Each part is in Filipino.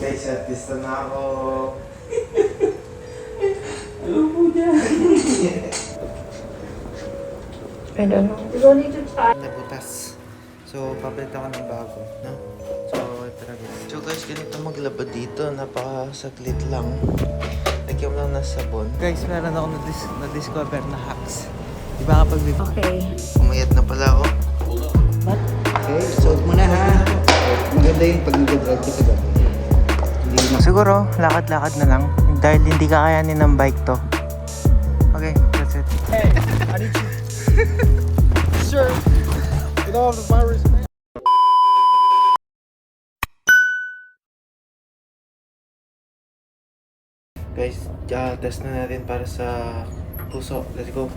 Guys, artista na ako. Ano po dyan? I don't know. You don't need to try. Nabutas. So, papalit ako ng bago, no? So, ito na guys. So guys, ganito maglaba dito. Napakasaglit lang. Lagyan mo lang ng sabon. Guys, meron ako na-discover na hacks. Diba kapag may... Okay. Umayat na pala ako. What? Okay, suot mo na ha. Maganda yung pag nag-drive ka sa gabi. Hindi na. Siguro, lakad-lakad na lang. Dahil hindi kakayanin ng bike to. Okay, that's it. Hey, I need you. Sir, get off the virus, man. Guys, test na natin para sa puso. Let's go.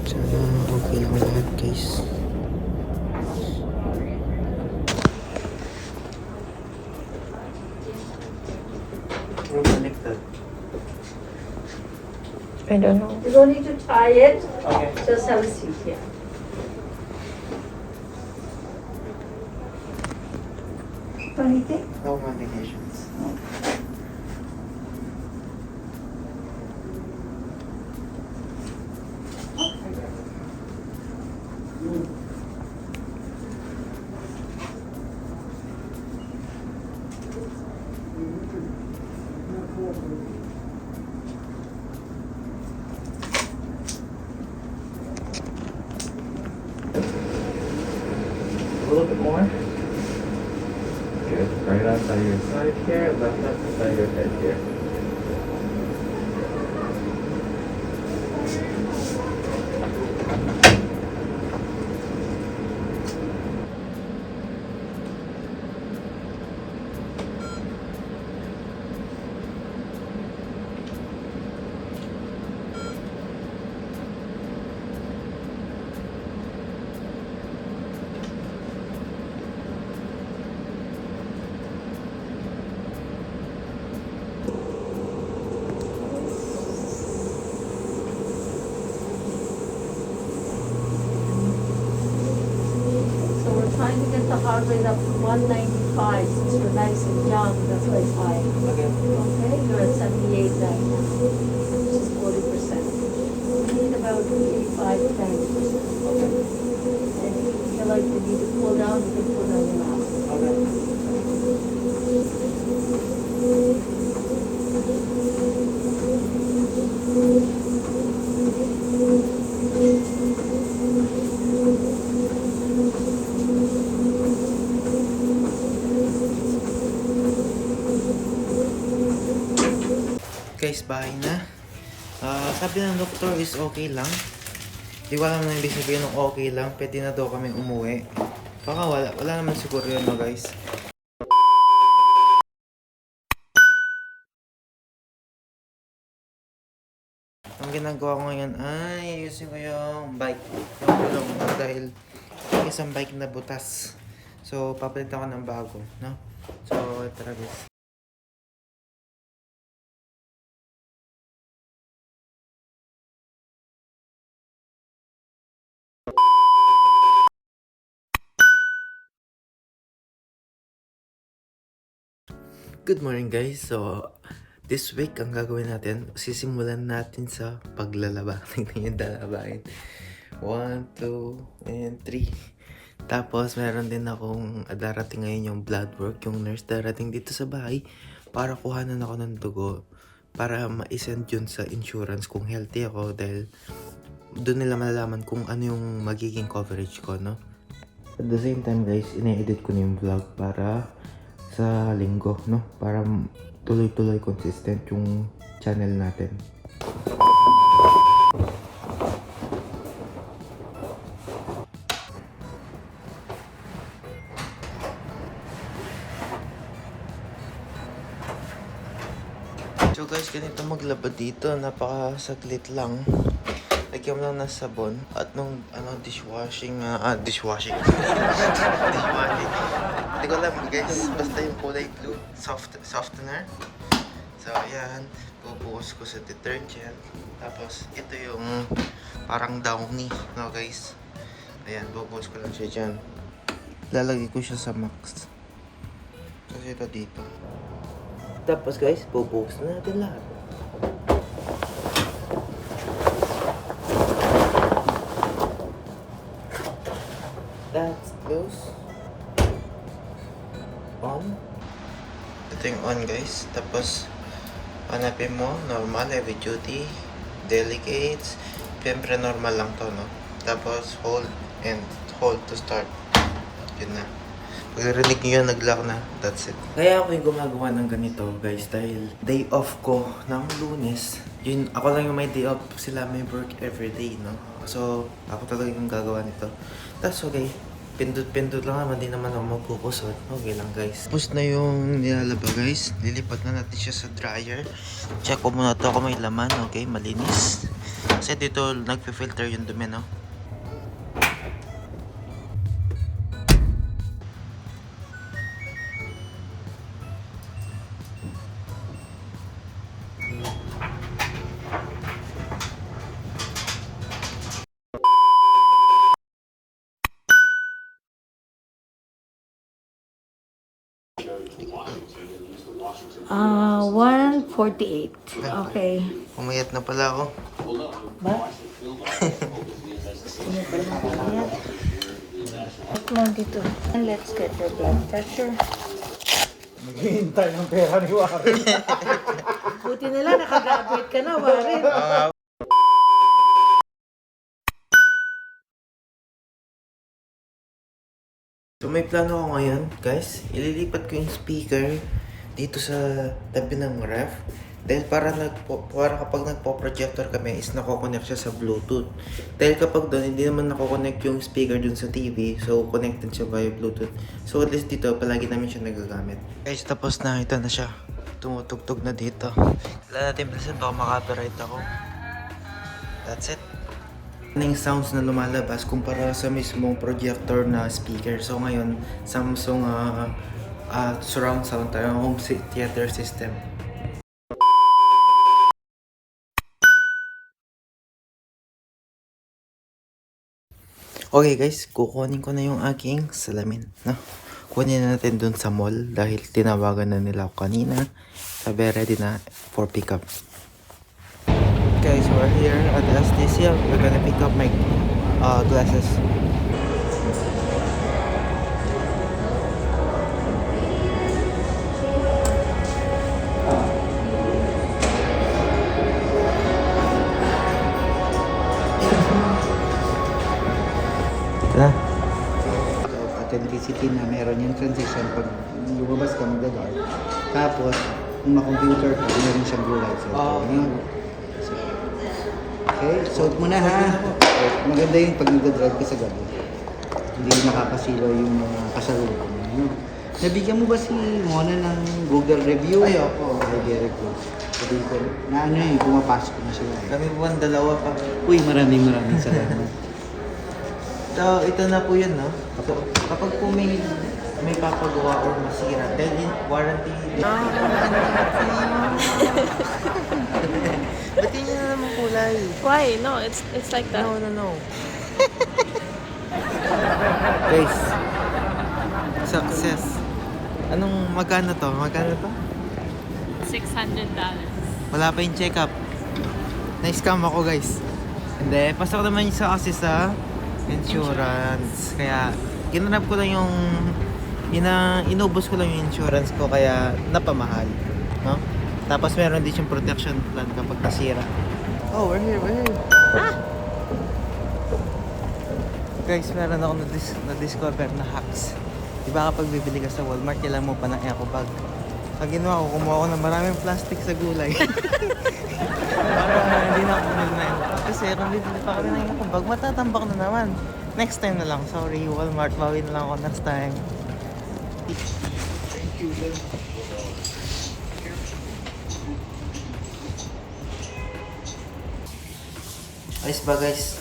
Sana okay lang lahat, guys. Connected. I don't know. You don't need to tie it. Okay. Just have a seat here. Anything? No medications. A little bit more. Good. Right outside your side here, left outside your head here. So we're trying to get the heart rate up to 195 since you're nice and young. That's why it's high. Okay. Okay, you're at 78 right now, which is 40%. We need about 85 to 90%. Okay. And if you feel like you need to pull down, you can pull down your mouth. Okay. Guys, bahay na. Sabi ng doktor is okay lang. Di ko alam na ibig sabihin ng okay lang. Pwede na daw kami umuwi. Baka wala naman siguro yun, no, guys. Ang ginagawa ko ngayon ay ayusin ko yung bike. Yung gulong dahil yung isang bike na butas. So, papalit ako ng bago, no? So, ito na guys. Good morning guys. So, this week ang gagawin natin, sisimulan natin sa paglalaba. Tingnan yung dalabahin. 1, 2, and 3. Tapos, meron din akong darating ngayon yung blood work. Yung nurse darating dito sa bahay para kuhanan ako ng dugo. Para ma-send yun sa insurance kung healthy ako. Dahil doon nila malalaman kung ano yung magiging coverage ko, no? At the same time guys, ine-edit ko na yung vlog para sa linggo, no? Para tuloy-tuloy consistent yung channel natin. So guys, ganito maglaba dito. Napakasaglit lang. Lagyan mo lang ng sabon at nung dishwashing. Dishwashing. Hindi ko alam guys, basta yung kulay blue, softener. So ayan, bubuhos ko sa detergent. Tapos ito yung parang downy, no guys. Ayan, bubuhos ko lang siya dyan. lalagay ko siya sa max. Kasi ito dito. Tapos guys, bubuhos na natin lahat. That's close. On. Ito yung on guys. Tapos, hanapin mo, normal, heavy duty, delicates. Siyempre normal lang to, no? Tapos, hold and hold to start. Yun na. Pag-rinig nyo yun, nag-lock na. That's it. Kaya ako yung gumagawa ng ganito, guys, dahil day off ko ng Lunes. Yun, ako lang yung may day off. Sila may work everyday, no? So, ako talaga yung gagawa nito. That's okay. Pindot-pindot lang naman, di naman ako magkukusot. Okay lang guys. Tapos na yung nilalaba guys. Lilipat na natin siya sa dryer. Check ko muna to kung may laman. Okay, malinis. Kasi dito nagpe-filter yung dumi, no? Ah, 148. Okay. Umayat na pala ako. Ba? Check mo dito. And let's get your blood pressure. Naghihintay ng pera ni Warren. Buti nila, nakagraduate ka na, Warren. So may plano ako ngayon, guys. Ililipat ko yung speaker dito sa tabi ng ref. Dahil para kapag nagpo-projector kami is nakokonect siya sa Bluetooth. Dahil kapag doon, hindi naman nakokonect yung speaker dun sa TV. So connected siya via Bluetooth. So at least dito, palagi namin siya nagagamit. Guys, tapos na. Ito na siya. Tumutugtog na dito. Kailangan natin bilisan baka makapiright ako. That's it. Yung sounds na lumalabas kumpara sa mismong projector na speaker. So ngayon, Samsung surround sound tayo, home theater system. Okay guys, kukunin ko na yung aking salamin. No? Kunin na natin dun sa mall dahil tinawagan na nila ako kanina. Sabi ready na for pickup. Guys, we're here at STC. We're gonna pick up my glasses. Na? Authenticity na meron yung transition pag lumabas ka magda-dark. Tapos, kung ma-computer ka, meron siyang blue light. So, yun. Okay, suot mo na ha. Maganda yung pag nagda-drive ka sa gabi. Hindi nakakasilaw yung mga kasalubong mo. Nabigyan mo ba si Mona ng Google review? Ay, opo. Ay, very good. Sabi ko, na ano yun, pumapasok na sila. Kami po ang dalawa pa. Uy, maraming salamat. So, ito na po yun, no? So, kapag po may papagawa or masira, dahil in warranty. Ba't yun na naman kulay? Why? No, it's like that. No. Guys, success. Magkano to? $600. Wala pa yung check-up. Na-scam ako, guys. Hindi, pasok naman sa kasi sa insurance. Kaya, ginanap ko lang yung inubos ko lang yung insurance ko kaya napamahal, no? Tapos meron din yung protection plan kapag nasira. Oh, we're here. Guys, meron ako na-discover na hacks. Diba kapag bibili ka sa Walmart, kailangan mo pa ng eco bag. Ang ginawa ko, kumuha ko ng maraming plastic sa gulay. Para hindi na ako bumili na eco bag. Kasi kung bibili pa kami ng eco bag, matatambak na naman. Next time na lang. Sorry, Walmart. Bawi na lang ako next time. Thank you. Ayos ba, guys?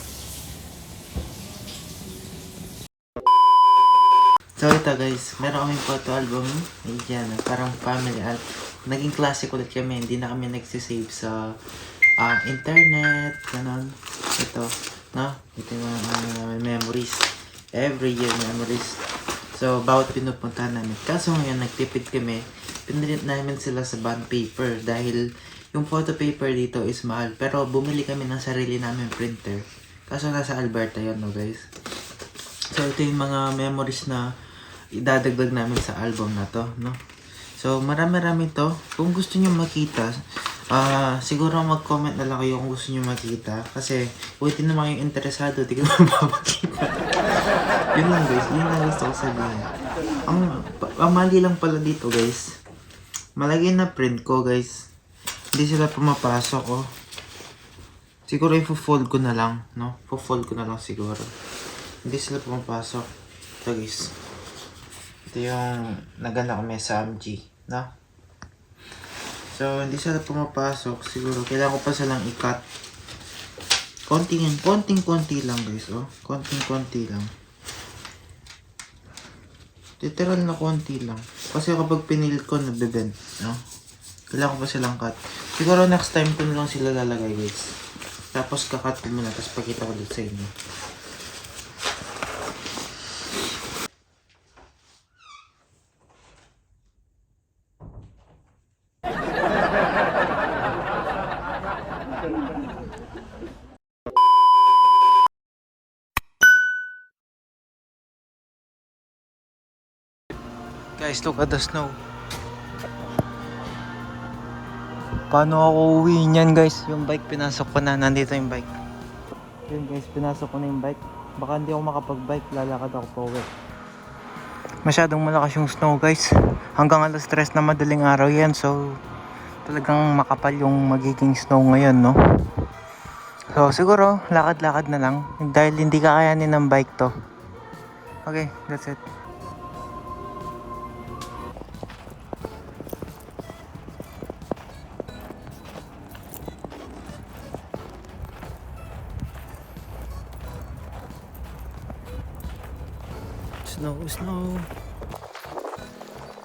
So ito guys, meron kaming photo album. Ayan, parang family album. Naging classic ulit kami. Hindi na kami nagsisave sa internet. Ganon. Ito. No? Ito yung mga memories. Every year memories. So, bawat pinupuntahan namin. Kaso ngayon, nagtipid kami. Pinilit namin sila sa bond paper dahil yung photo paper dito is mahal. Pero bumili kami ng sarili namin printer. Kaso nasa Alberta yan, no guys. So, ito yung mga memories na idadagdag namin sa album na to, no? So, marami-rami to. Kung gusto nyo makita, siguro mag-comment na lang kayo kung gusto nyo makita. Kasi, kung hindi naman kayong interesado, di ko naman mapakita. Yun lang guys, yun lang gusto ko sabihin. Ang mali lang pala dito guys, malagay na print ko guys. Hindi sila pumapasok oh. Siguro i-fold ko na lang, no? I-fold ko na lang siguro. Hindi sila pumapasok. Ito guys. Ito yung nagana kami sa MG, no? So, hindi sila pumapasok. Siguro, kailangan ko pa silang i-cut. Konting-konti lang guys, oh. Konting-konti lang. Literal na konti lang. Kasi kapag pinilit ko, nabibend, no? Kailangan ko pa silang cut. Siguro next time ko na lang sila lalagay guys. Tapos kakat ko muna, tapos pakita ko dito sa inyo. Guys, look at the snow. Paano ako uwi niyan guys? Yung bike pinasok ko na. Nandito yung bike. Yun guys, pinasok ko na yung bike. Baka hindi ako makapag-bike. Lalakad ako pa uwi. Masyadong malakas yung snow guys. Hanggang alas 3 na madaling araw yan. So, talagang makapal yung magiging snow ngayon, no? So, siguro, lakad-lakad na lang. Dahil hindi kakayanin ng bike to. Okay, that's it. Snow.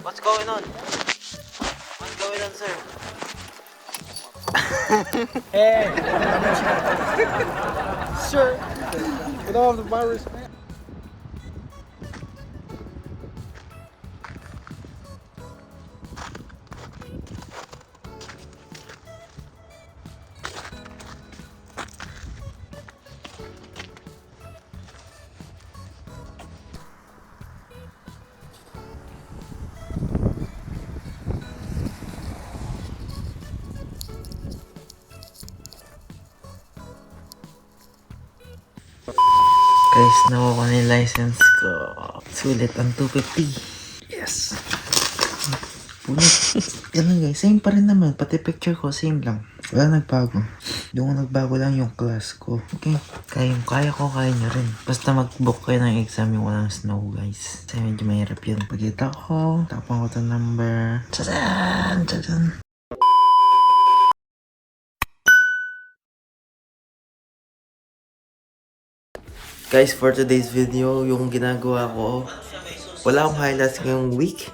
What's going on? What's going on, sir? Hey! Sir, get off the virus, man. Guys, nakuha ko na yung license ko. Sulit ang 250. Yes. Punit. Ganun guys, same pa rin naman. Pati picture ko, same lang. Wala nagbago. Yung nagbago lang yung class ko. Okay. Kaya ko, kaya nyo rin. Basta mag-book kayo ng exam yung walang snow guys. Kasi medyo mahirap yun. Pagkita ko, tapang ko ito number. Tadaan! Tadaan! Guys, for today's video, yung ginagawa ko, wala akong highlights ngayong week.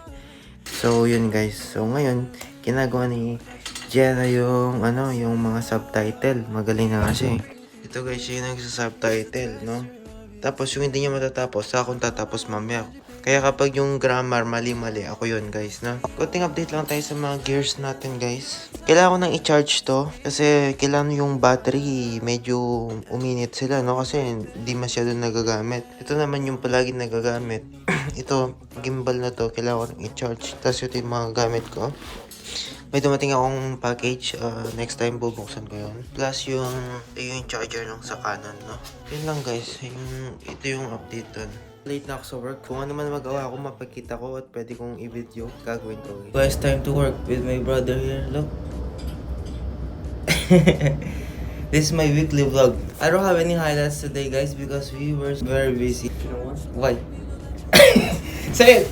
So, yun guys. So, ngayon, ginagawa ni Jenna yung, yung mga subtitle. Magaling na kasi. Ito guys, yung nagsa-subtitle, no? Tapos, yung hindi niya matatapos, sa akong tatapos mamaya. Kaya kapag yung grammar mali-mali, ako yun guys, no? Konting update lang tayo sa mga gears natin guys. Kailangan ko nang i-charge to. Kasi kailangan yung battery, medyo uminit sila, no? Kasi hindi masyado nagagamit. Ito naman yung palagi nagagamit. Ito, gimbal na to, kailangan ko nang i-charge. Tapos ito yung mga gamit ko. May dumating akong package, next time bubuksan ko yun. Plus ito yung charger nung sa Canon, no? Yun lang guys, ito yung update dun. Late na ako sa work. Kung ano man magawa ko, mapagkita ko at pwede kong i-video, gagawin ko. Guys, time to work with my brother here. Look. This is my weekly vlog. I don't have any highlights today, guys, because we were very busy. You know what? Why? Say it!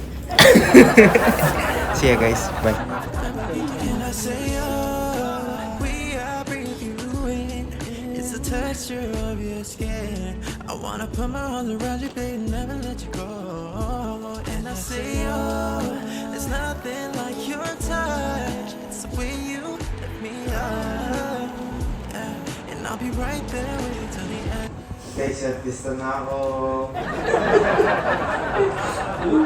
See ya, guys. Bye. Texture of your skin, I wanna put my arms around you, baby, never let you go. And I say, oh, there's nothing like your touch. It's the way you lift me up, yeah. And I'll be right there with you till the end. Guys, artista na ako. Oy,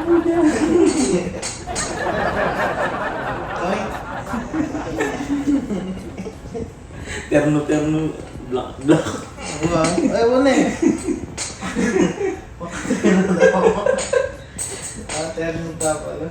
Terno, black. diba? Ay, wala eh. Terno pa pala.